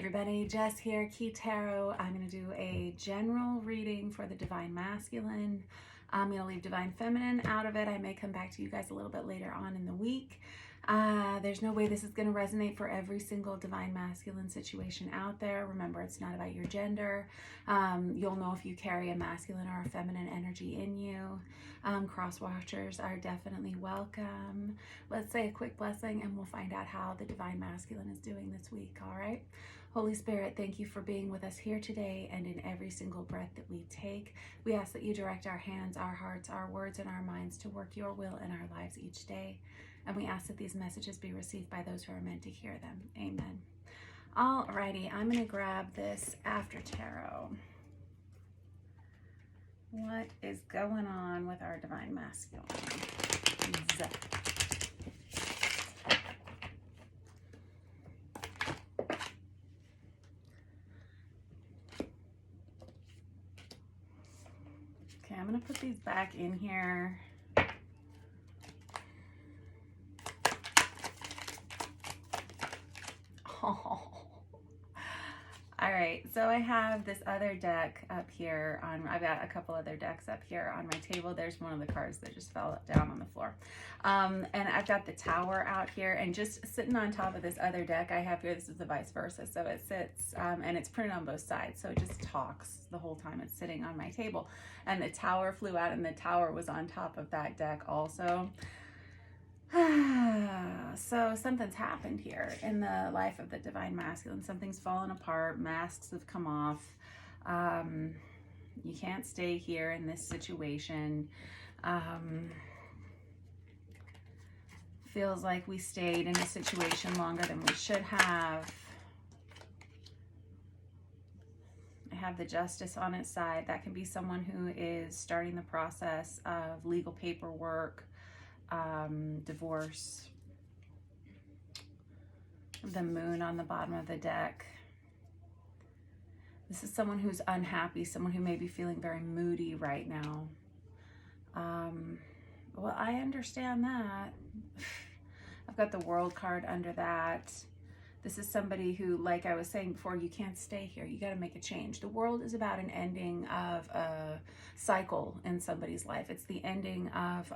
everybody, Jess here, Key Tarot. I'm going to do a general reading for the Divine Masculine. I'm going to leave Divine Feminine out of it. I may come back to you guys a little bit later on in the week. There's no way this is going to resonate for every single Divine Masculine situation out there. Remember, it's not about your gender. You'll know if you carry a masculine or a feminine energy in you. Cross watchers are definitely welcome. Let's say a quick blessing and we'll find out how the Divine Masculine is doing this week, all right? Holy Spirit, thank you for being with us here today and in every single breath that we take. We ask that you direct our hands, our hearts, our words, and our minds to work your will in our lives each day. And we ask that these messages be received by those who are meant to hear them. Amen. Alrighty, I'm going to grab this after tarot. What is going on with our Divine Masculine? Okay, I'm going to put these back in here. Oh. All right, so I have this other deck up here I've got a couple other decks up here on my table. There's one of the cards that just fell down on the floor. And I've got the Tower out here, and just sitting on top of this other deck I have here, this is the vice versa. So it sits, and it's printed on both sides. So it just talks the whole time it's sitting on my table. And the Tower flew out, and the Tower was on top of that deck also. So something's happened here in the life of the Divine Masculine. Something's fallen apart. Masks have come off. You can't stay here in this situation. Feels like we stayed in a situation longer than we should have. I have the Justice on its side. That can be someone who is starting the process of legal paperwork, divorce. The Moon on the bottom of the deck. This is someone who's unhappy, someone who may be feeling very moody right now. Well, I understand that. I've got the World card under that. This is somebody who, like I was saying before, you can't stay here. You got to make a change. The World is about an ending of a cycle in somebody's life. It's the ending of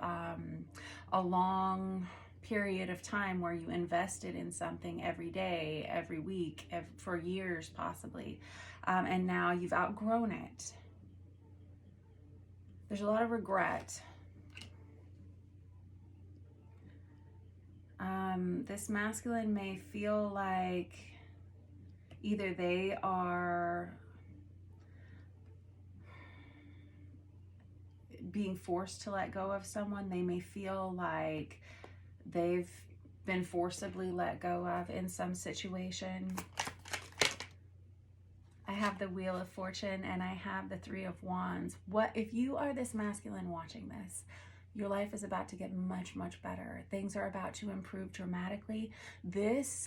a long period of time where you invested in something every day, every week, for years possibly, and now you've outgrown it. There's a lot of regret. This masculine may feel like either they are being forced to let go of someone. They may feel like they've been forcibly let go of in some situation. I have the Wheel of Fortune and I have the Three of Wands. What if you are this masculine watching this? Your life is about to get much, much better. Things are about to improve dramatically. This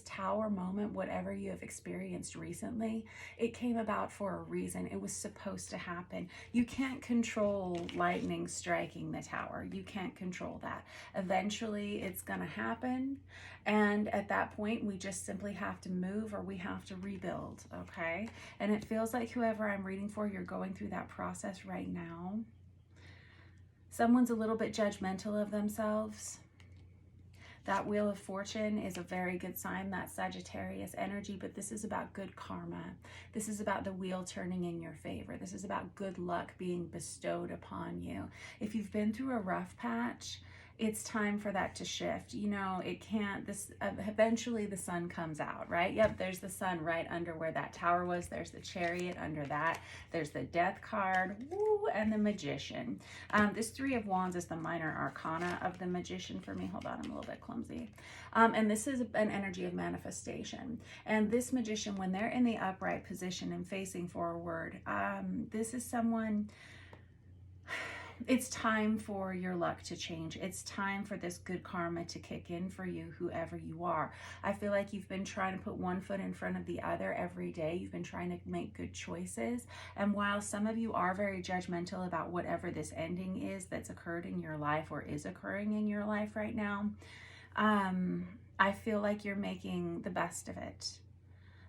Tower moment, whatever you have experienced recently, it came about for a reason. It was supposed to happen. You can't control lightning striking the tower. You can't control that. Eventually, it's going to happen. And at that point, we just simply have to move, or we have to rebuild, okay? And it feels like whoever I'm reading for, you're going through that process right now. Someone's a little bit judgmental of themselves. That Wheel of Fortune is a very good sign, that Sagittarius energy, but this is about good karma. This is about the wheel turning in your favor. This is about good luck being bestowed upon you. If you've been through a rough patch, it's time for that to shift. You know, it can't, eventually the sun comes out, right? Yep, there's the sun right under where that tower was. There's the Chariot under that. There's the Death card, woo, and the Magician. This Three of Wands is the minor arcana of the Magician for me. Hold on, I'm a little bit clumsy. And this is an energy of manifestation. And this Magician, when they're in the upright position and facing forward, this is someone... It's time for your luck to change. It's time for this good karma to kick in for you, whoever you are. I feel like you've been trying to put one foot in front of the other every day. You've been trying to make good choices. And while some of you are very judgmental about whatever this ending is that's occurred in your life or is occurring in your life right now, I feel like you're making the best of it.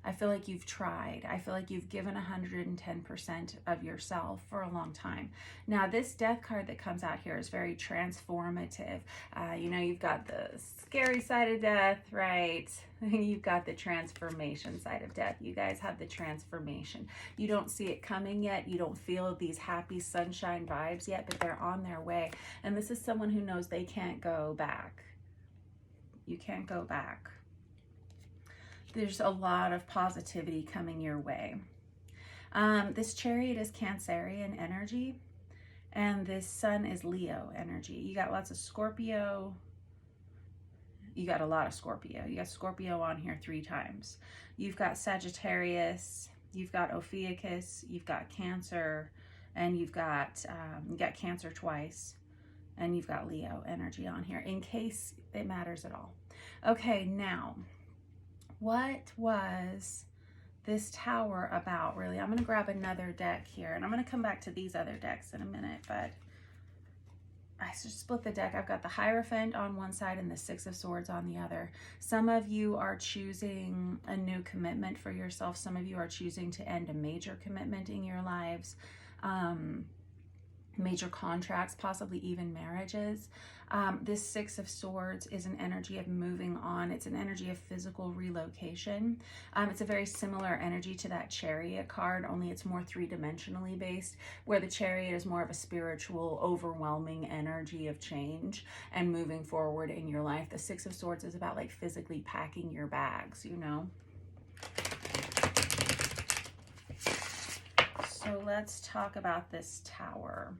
I feel like you've tried. I feel like you've given 110% of yourself for a long time. Now, this death card that comes out here is very transformative. You know, you've got the scary side of death, right? You've got the transformation side of death. You guys have the transformation. You don't see it coming yet. You don't feel these happy sunshine vibes yet, but they're on their way. And this is someone who knows they can't go back. You can't go back. There's a lot of positivity coming your way. This Chariot is Cancerian energy, and this Sun is Leo energy. You got lots of Scorpio. You got a lot of Scorpio. You got Scorpio on here 3 times. You've got Sagittarius, you've got Ophiuchus, you've got Cancer, and you've got Cancer twice, and you've got Leo energy on here, in case it matters at all. Okay, now, what was this Tower about, really? I'm going to grab another deck here, and I'm going to come back to these other decks in a minute, but I just split the deck. I've got the Hierophant on one side and the Six of Swords on the other. Some of you are choosing a new commitment for yourself. Some of you are choosing to end a major commitment in your lives. Major contracts, possibly even marriages. This Six of Swords is an energy of moving on. It's an energy of physical relocation. It's a very similar energy to that Chariot card, only it's more 3-dimensionally based, where the Chariot is more of a spiritual, overwhelming energy of change and moving forward in your life. The Six of Swords is about like physically packing your bags, you know? So let's talk about this Tower.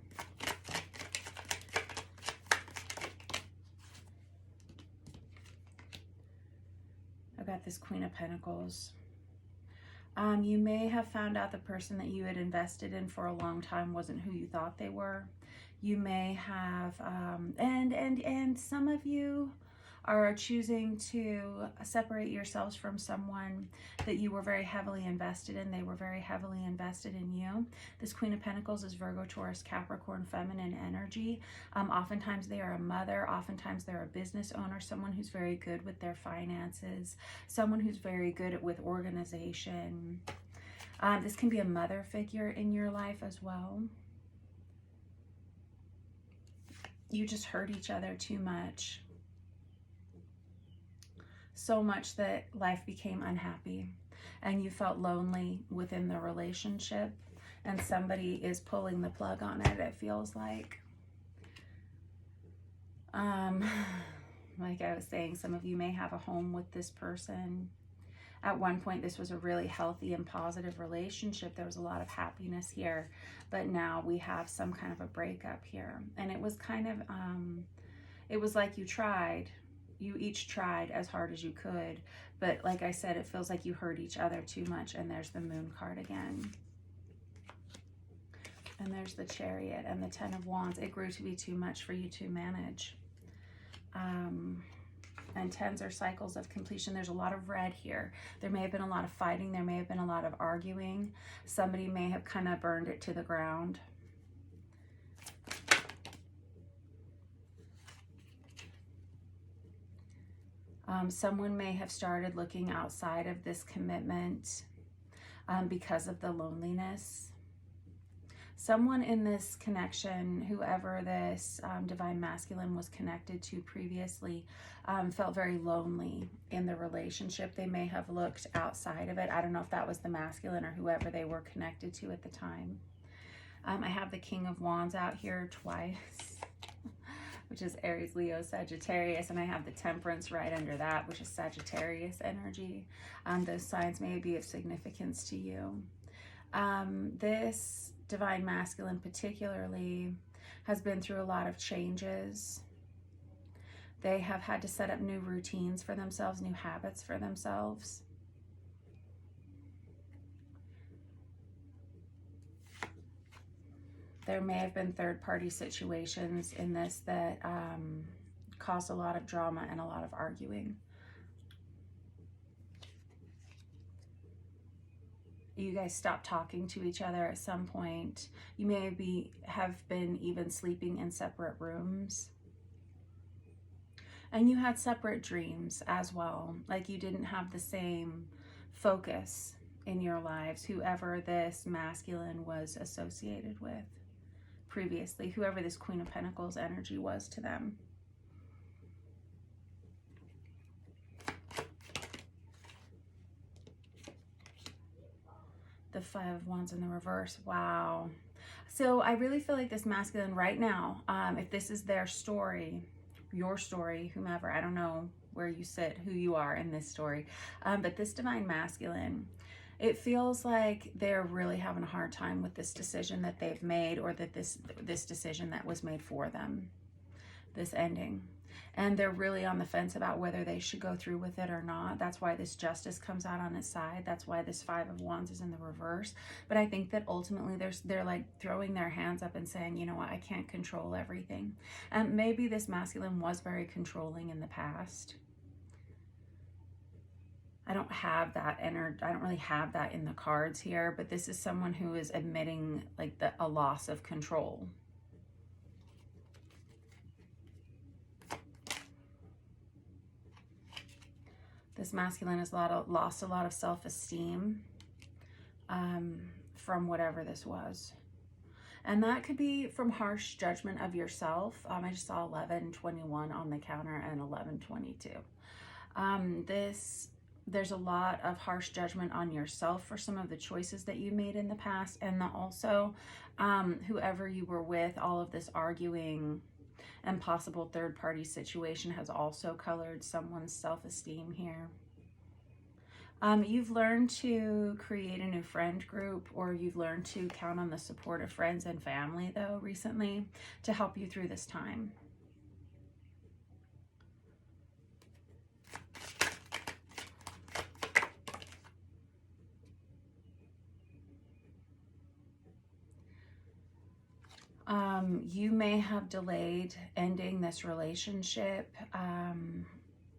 I've got this Queen of Pentacles. You may have found out the person that you had invested in for a long time wasn't who you thought they were. You may have, and some of you are choosing to separate yourselves from someone that you were very heavily invested in. They were very heavily invested in you. This Queen of Pentacles is Virgo, Taurus, Capricorn, feminine energy. Oftentimes they are a mother. Oftentimes they're a business owner, someone who's very good with their finances, someone who's very good with organization. This can be a mother figure in your life as well. You just hurt each other too much. So much that life became unhappy and you felt lonely within the relationship, and somebody is pulling the plug on it, it feels like. Like I was saying, some of you may have a home with this person. At one point, this was a really healthy and positive relationship. There was a lot of happiness here, but now we have some kind of a breakup here. And it was kind of, it was like you each tried as hard as you could, but like I said, it feels like you hurt each other too much. And there's the Moon card again. And there's the Chariot and the Ten of Wands. It grew to be too much for you to manage. And tens are cycles of completion. There's a lot of red here. There may have been a lot of fighting. There may have been a lot of arguing. Somebody may have kind of burned it to the ground. Someone may have started looking outside of this commitment because of the loneliness. Someone in this connection, whoever this divine masculine was connected to previously, felt very lonely in the relationship. They may have looked outside of it. I don't know if that was the masculine or whoever they were connected to at the time. I have the King of Wands out here twice, which is Aries, Leo, Sagittarius, and I have the Temperance right under that, which is Sagittarius energy. Those signs may be of significance to you. This divine masculine particularly has been through a lot of changes. They have had to set up new routines for themselves, new habits for themselves. There may have been third-party situations in this that caused a lot of drama and a lot of arguing. You guys stopped talking to each other at some point. You may have been even sleeping in separate rooms. And you had separate dreams as well. Like you didn't have the same focus in your lives, whoever this masculine was associated with previously, whoever this Queen of Pentacles energy was to them. The Five of Wands in the reverse. Wow. So I really feel like this masculine right now, if this is their story, your story, whomever, I don't know where you sit, who you are in this story, but this divine masculine, it feels like they're really having a hard time with this decision that they've made, or that this decision that was made for them, this ending. And they're really on the fence about whether they should go through with it or not. That's why this Justice comes out on its side. That's why this Five of Wands is in the reverse. But I think that ultimately they're like throwing their hands up and saying, you know what, I can't control everything. And maybe this masculine was very controlling in the past. I don't have that energy. I don't really have that in the cards here, but this is someone who is admitting like a loss of control. This masculine has lost a lot of self-esteem from whatever this was. And that could be from harsh judgment of yourself. I just saw 1121 on the counter and 1122. There's a lot of harsh judgment on yourself for some of the choices that you made in the past. And also, whoever you were with, all of this arguing and possible third-party situation has also colored someone's self-esteem here. You've learned to create a new friend group, or you've learned to count on the support of friends and family, though, recently, to help you through this time. You may have delayed ending this relationship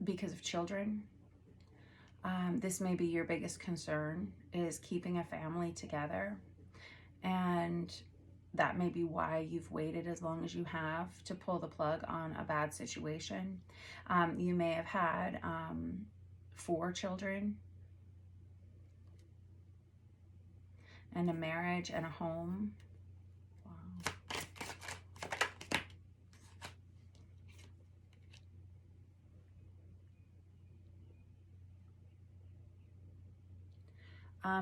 because of children. This may be your biggest concern, is keeping a family together. And that may be why you've waited as long as you have to pull the plug on a bad situation. You may have had 4 children and a marriage and a home.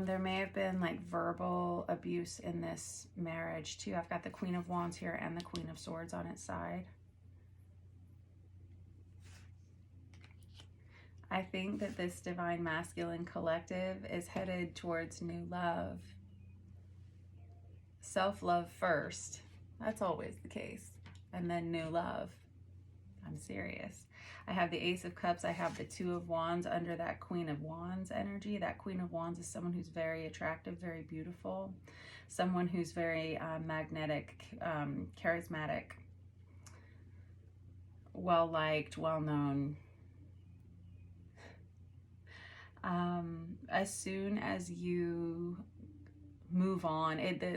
There may have been like verbal abuse in this marriage too. I've got the Queen of Wands here and the Queen of Swords on its side. I think that this divine masculine collective is headed towards new love. Self-love first. That's always the case. And then new love. I'm serious. I have the Ace of Cups. I have the Two of Wands under that Queen of Wands energy. That Queen of Wands is someone who's very attractive, very beautiful. Someone who's very magnetic, charismatic, well-liked, well-known. As soon as you move on,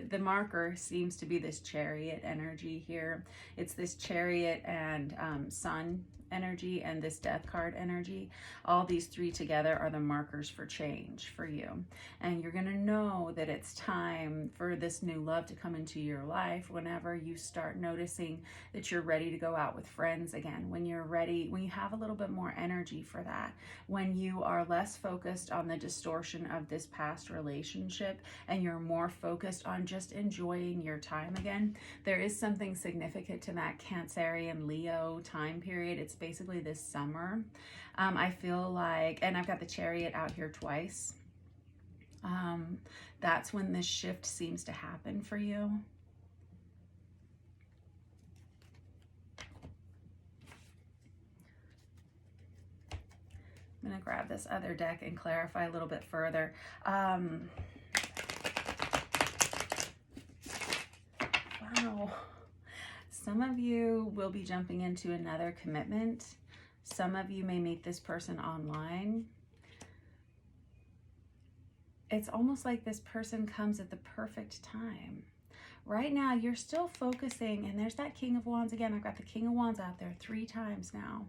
the marker seems to be this Chariot energy here. It's this Chariot and Sun energy and this Death card energy. All these 3 together are the markers for change for you. And you're going to know that it's time for this new love to come into your life whenever you start noticing that you're ready to go out with friends again. When you're ready, when you have a little bit more energy for that, when you are less focused on the distortion of this past relationship and you're more focused on just enjoying your time again. There is something significant to that Cancerian Leo time period. It's basically this summer. I feel like, and I've got the Chariot out here twice. That's when this shift seems to happen for you. I'm going to grab this other deck and clarify a little bit further. Wow. Some of you will be jumping into another commitment. Some of you may meet this person online. It's almost like this person comes at the perfect time. Right now, you're still focusing, and there's that King of Wands again. I've got the King of Wands out there 3 times now.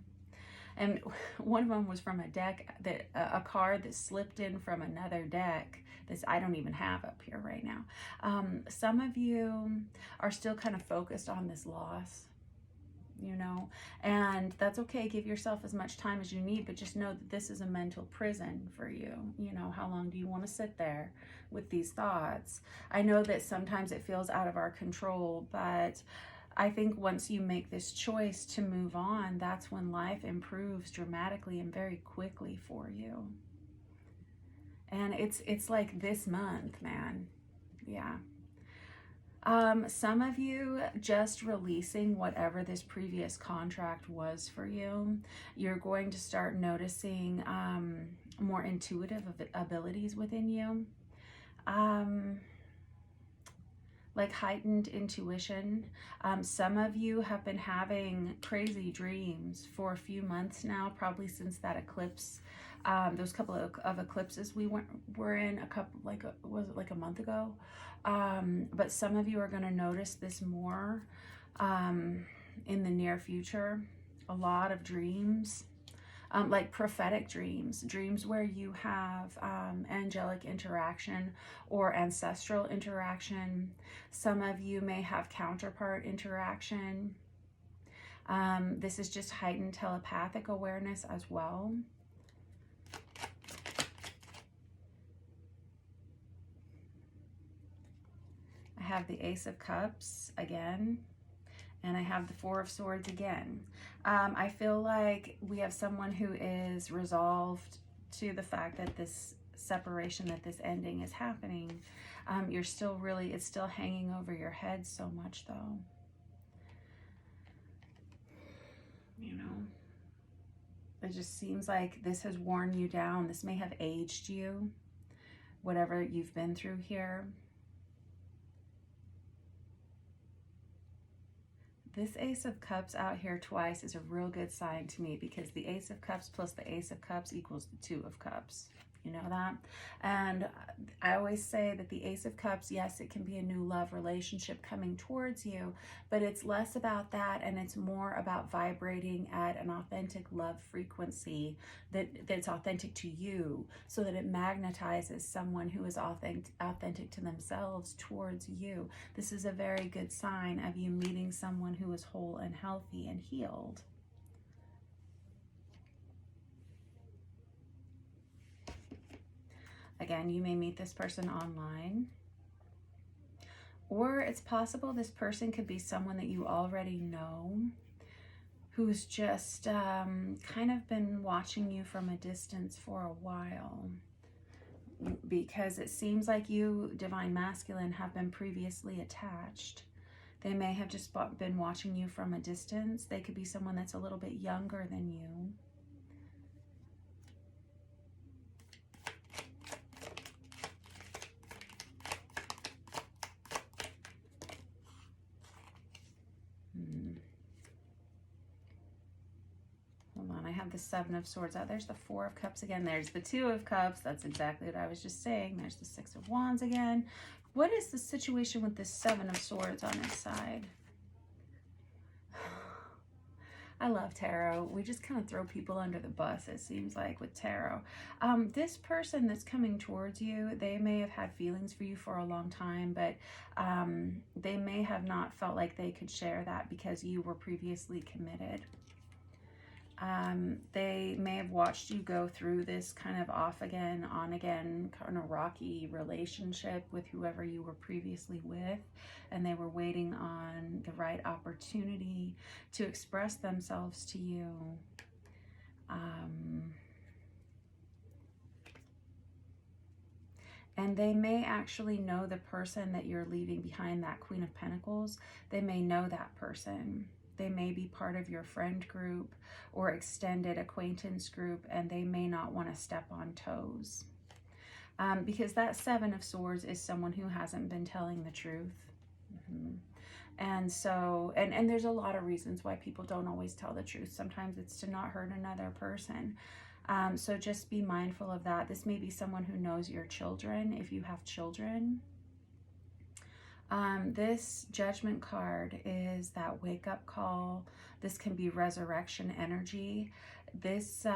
And one of them was from a deck, that a card that slipped in from another deck. This I don't even have up here right now. Some of you are still kind of focused on this loss, you know, and that's okay. Give yourself as much time as you need, but just know that this is a mental prison for you. You know, how long do you want to sit there with these thoughts? I know that sometimes it feels out of our control, but I think once you make this choice to move on, that's when life improves dramatically and very quickly for you. And it's like this month, man. Yeah. Some of you just releasing whatever this previous contract was for you. You're going to start noticing more intuitive abilities within you. Like heightened intuition. Some of you have been having crazy dreams for a few months now, probably since that eclipse. Those couple of eclipses we were in was it like a month ago? But some of you are going to notice this more in the near future. A lot of dreams. Like prophetic dreams, dreams where you have angelic interaction or ancestral interaction. Some of you may have counterpart interaction. This is just heightened telepathic awareness as well. I have the Ace of Cups again. And I have the Four of Swords again. I feel like we have someone who is resolved to the fact that this separation, that this ending is happening. You're still really, it's still hanging over your head so much though. You know, it just seems like this has worn you down. This may have aged you, whatever you've been through here. This Ace of Cups out here twice is a real good sign to me, because the Ace of Cups plus the Ace of Cups equals the Two of Cups. You know that? And I always say that the Ace of Cups, yes, it can be a new love relationship coming towards you, but it's less about that and it's more about vibrating at an authentic love frequency that's authentic to you, so that it magnetizes someone who is authentic to themselves towards you. This is a very good sign of you meeting someone who is whole and healthy and healed. Again, you may meet this person online, or it's possible this person could be someone that you already know, who's just kind of been watching you from a distance for a while, because it seems like you, Divine Masculine, have been previously attached. They may have just been watching you from a distance. They could be someone that's a little bit younger than you. Hold on, I have the Seven of Swords out. There's the Four of Cups again. There's the Two of Cups. That's exactly what I was just saying. There's the Six of Wands again. What is the situation with this Seven of Swords on its side? I love tarot. We just kind of throw people under the bus, it seems like, with tarot. This person that's coming towards you, they may have had feelings for you for a long time, but they may have not felt like they could share that because you were previously committed. They may have watched you go through this kind of off again, on again, kind of rocky relationship with whoever you were previously with, and they were waiting on the right opportunity to express themselves to you. And they may actually know the person that you're leaving behind, that Queen of Pentacles. They may know that person. They may be part of your friend group or extended acquaintance group, and they may not want to step on toes. Because that Seven of Swords is someone who hasn't been telling the truth. And so, and there's a lot of reasons why people don't always tell the truth. Sometimes it's to not hurt another person. So just be mindful of that. This may be someone who knows your children, if you have children. This Judgment card is that wake-up call. This can be resurrection energy. this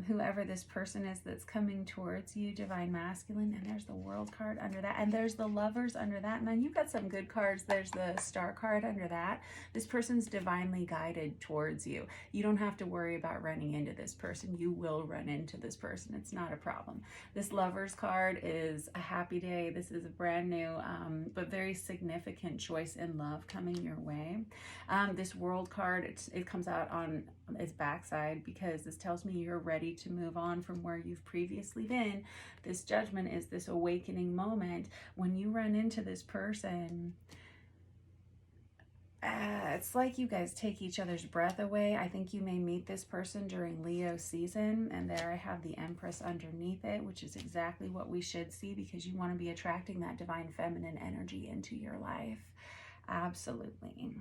whoever this person is that's coming towards you, divine masculine, and there's the world card under that, and there's the lovers under that. Man, you've got some good cards. There's the star card under that. This person's divinely guided towards you. You don't have to worry about running into this person. You will run into this person. It's not a problem. This lovers card is a happy day. This is a brand new but very significant choice in love coming your way. This world card, it comes out on its backside because this tells me you're ready to move on from where you've previously been. This judgment is this awakening moment when you run into this person. It's like you guys take each other's breath away. I think you may meet this person during Leo season, and there I have the Empress underneath it, which is exactly what we should see because you want to be attracting that divine feminine energy into your life. Absolutely.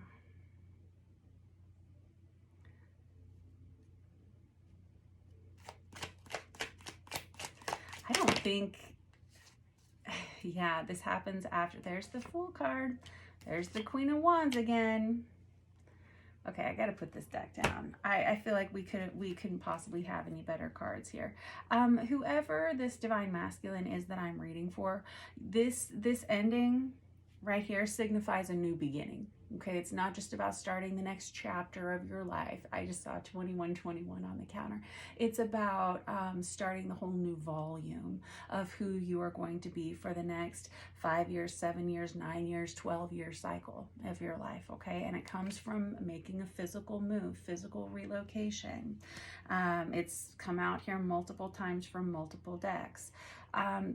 I don't think, yeah, this happens after. There's the Fool card. There's the Queen of Wands again. Okay, I gotta put this deck down. I feel like we couldn't possibly have any better cards here. Whoever this divine masculine is that I'm reading for, this ending right here signifies a new beginning. Okay, it's not just about starting the next chapter of your life. I just saw 2121 on the counter. It's about starting the whole new volume of who you are going to be for the next 5 years, 7 years, 9 years, 12-year cycle of your life, okay? And it comes from making a physical move, physical relocation. It's come out here multiple times from multiple decks.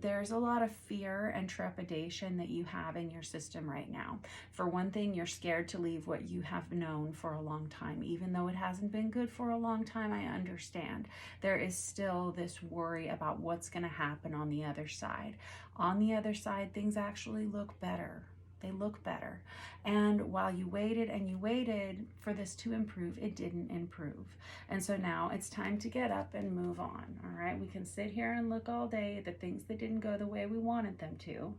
There's a lot of fear and trepidation that you have in your system right now. For one thing, you're scared to leave what you have known for a long time. Even though it hasn't been good for a long time, I understand. There is still this worry about what's going to happen on the other side. On the other side, things actually look better. They look better. And while you waited and you waited for this to improve, it didn't improve. And so now it's time to get up and move on. All right. We can sit here and look all day at the things that didn't go the way we wanted them to.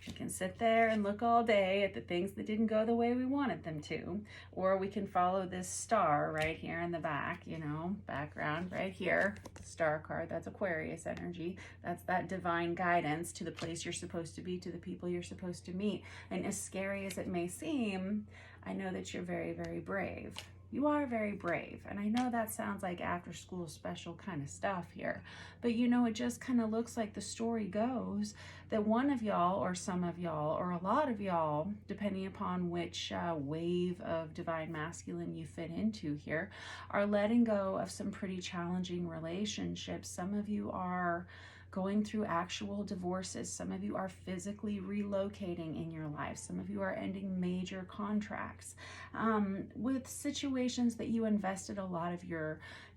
We can sit there and look all day at the things that didn't go the way we wanted them to. Or we can follow this star right here in the back, you know, background right here. Star card, that's Aquarius energy. That's that divine guidance to the place you're supposed to be, to the people you're supposed to meet. And as scary as it may seem, I know that you're very, very brave. You are very brave. And I know that sounds like after school special kind of stuff here, but you know, it just kind of looks like the story goes that one of y'all or some of y'all or a lot of y'all, depending upon which wave of divine masculine you fit into here, are letting go of some pretty challenging relationships. Some of you are going through actual divorces. Some of you are physically relocating in your life. Some of you are ending major contracts with situations that you invested a lot of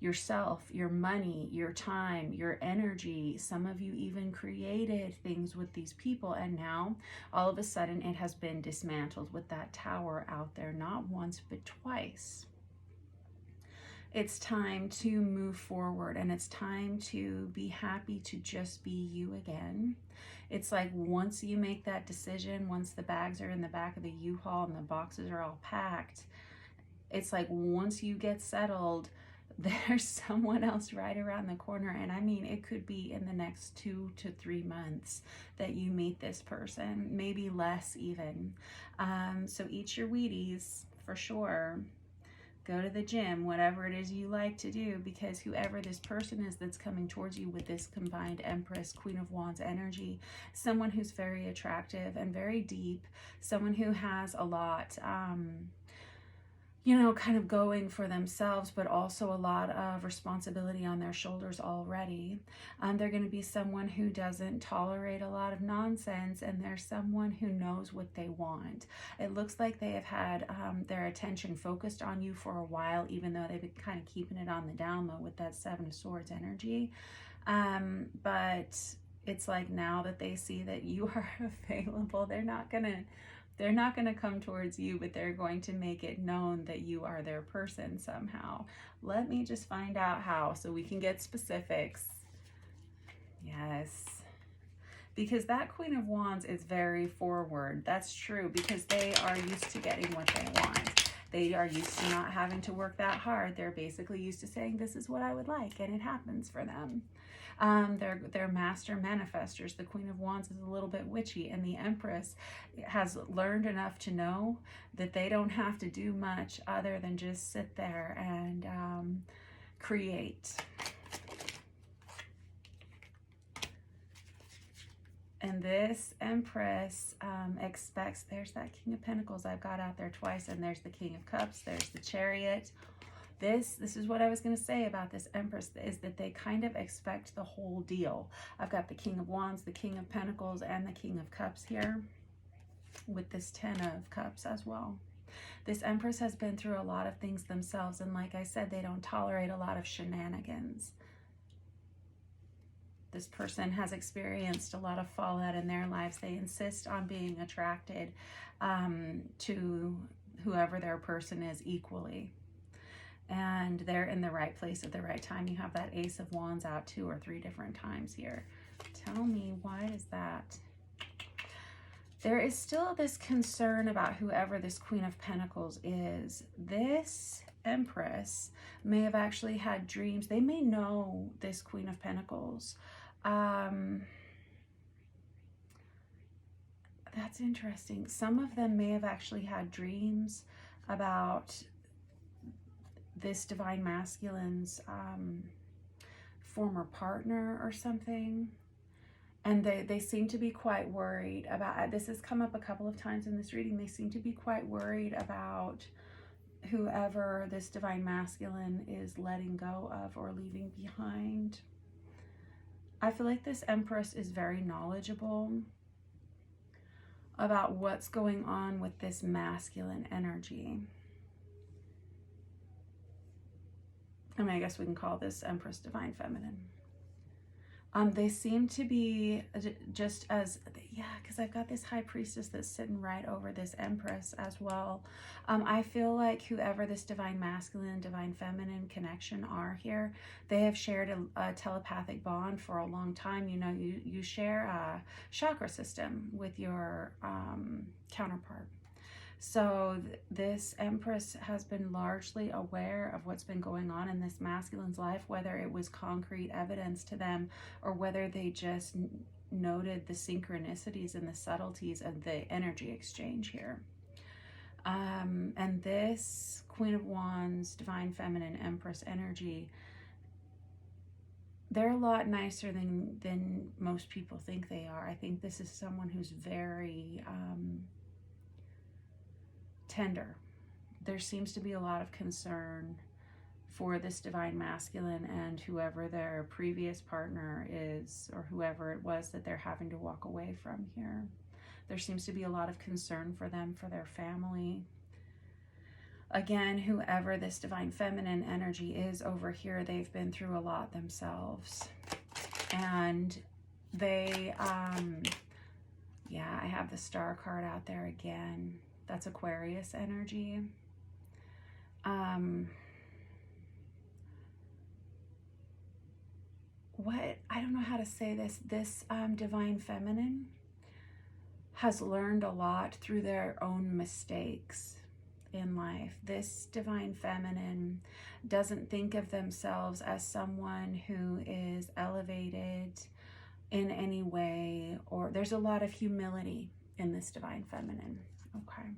yourself, your money, your time, your energy. Some of you even created things with these people, and now all of a sudden it has been dismantled with that tower out there, not once but twice. It's time to move forward, and it's time to be happy to just be you again. It's like once you make that decision, once the bags are in the back of the U-Haul and the boxes are all packed, it's like once you get settled, there's someone else right around the corner. And I mean, it could be in the next 2 to 3 months that you meet this person, maybe less even. So eat your Wheaties for sure. Go to the gym, whatever it is you like to do, because whoever this person is that's coming towards you with this combined Empress, Queen of Wands energy, someone who's very attractive and very deep, someone who has a lot, you know, kind of going for themselves, but also a lot of responsibility on their shoulders already. They're going to be someone who doesn't tolerate a lot of nonsense, and they're someone who knows what they want. It looks like they have had their attention focused on you for a while, even though they've been kind of keeping it on the down low with that Seven of Swords energy. But it's like now that they see that you are available, they're not going to come towards you, but they're going to make it known that you are their person somehow. Let me just find out how so we can get specifics. Yes. Because that Queen of Wands is very forward. That's true, because they are used to getting what they want. They are used to not having to work that hard. They're basically used to saying, this is what I would like, and it happens for them. They're master manifestors. The Queen of Wands is a little bit witchy, and the Empress has learned enough to know that they don't have to do much other than just sit there and create. And this Empress expects, there's that King of Pentacles I've got out there twice, and there's the King of Cups, there's the Chariot. This is what I was going to say about this Empress, is that they kind of expect the whole deal. I've got the King of Wands, the King of Pentacles, and the King of Cups here, with this Ten of Cups as well. This Empress has been through a lot of things themselves, and like I said, they don't tolerate a lot of shenanigans. This person has experienced a lot of fallout in their lives. They insist on being attracted to whoever their person is equally. And they're in the right place at the right time. You have that Ace of Wands out 2 or 3 different times here. Tell me, why is that? There is still this concern about whoever this Queen of Pentacles is. This Empress may have actually had dreams. They may know this Queen of Pentacles. That's interesting. Some of them may have actually had dreams about this Divine Masculine's former partner or something. And they seem to be quite worried about, this has come up a couple of times in this reading, they seem to be quite worried about whoever this Divine Masculine is letting go of or leaving behind. I feel like this Empress is very knowledgeable about what's going on with this masculine energy. I mean, I guess we can call this Empress Divine Feminine. They seem to be just as, yeah, because I've got this High Priestess that's sitting right over this Empress as well. I feel like whoever this Divine Masculine, Divine Feminine connection are here, they have shared a telepathic bond for a long time. You know, you share a chakra system with your counterpart. So this Empress has been largely aware of what's been going on in this masculine's life, whether it was concrete evidence to them or whether they just noted the synchronicities and the subtleties of the energy exchange here. And this Queen of Wands, Divine Feminine, Empress energy, they're a lot nicer than most people think they are. I think this is someone who's very tender. There seems to be a lot of concern for this Divine Masculine and whoever their previous partner is, or whoever it was that they're having to walk away from here. There seems to be a lot of concern for them, for their family. Again, whoever this Divine Feminine energy is over here, they've been through a lot themselves. And they, yeah, I have the Star card out there again. That's Aquarius energy. I don't know how to say this. This Divine Feminine has learned a lot through their own mistakes in life. This Divine Feminine doesn't think of themselves as someone who is elevated in any way, or there's a lot of humility in this Divine Feminine. Okay.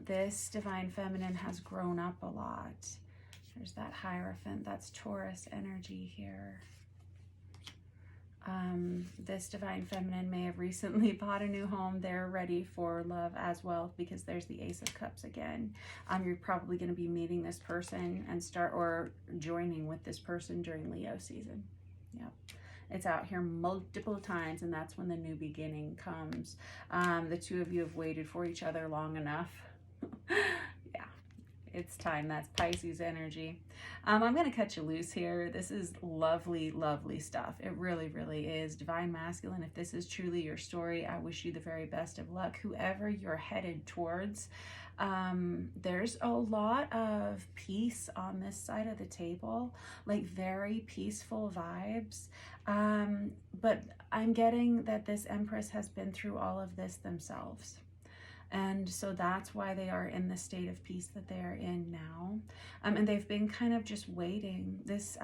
This Divine Feminine has grown up a lot. There's that Hierophant, that's Taurus energy here. This Divine Feminine may have recently bought a new home. They're ready for love as well, because there's the Ace of Cups again. You're probably going to be meeting this person and joining with this person during Leo season. Yep. It's out here multiple times, and that's when the new beginning comes. The two of you have waited for each other long enough. Yeah, it's time. That's Pisces energy. I'm going to cut you loose here. This is lovely, lovely stuff. It really, really is. Divine Masculine, if this is truly your story, I wish you the very best of luck. Whoever you're headed towards, there's a lot of peace on this side of the table, like very peaceful vibes. But I'm getting that this Empress has been through all of this themselves. And so that's why they are in the state of peace that they are in now. And they've been kind of just waiting. This,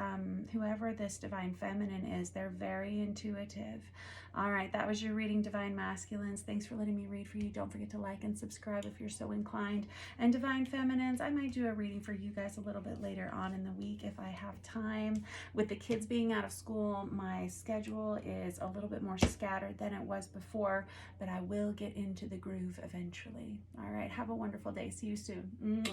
whoever this divine feminine is, they're very intuitive. All right, that was your reading, divine masculines. Thanks for letting me read for you. Don't forget to like and subscribe if you're so inclined. And divine feminines, I might do a reading for you guys a little bit later on in the week if I have time. With the kids being out of school, my schedule is a little bit more scattered than it was before, but I will get into the groove eventually. All right, have a wonderful day. See you soon.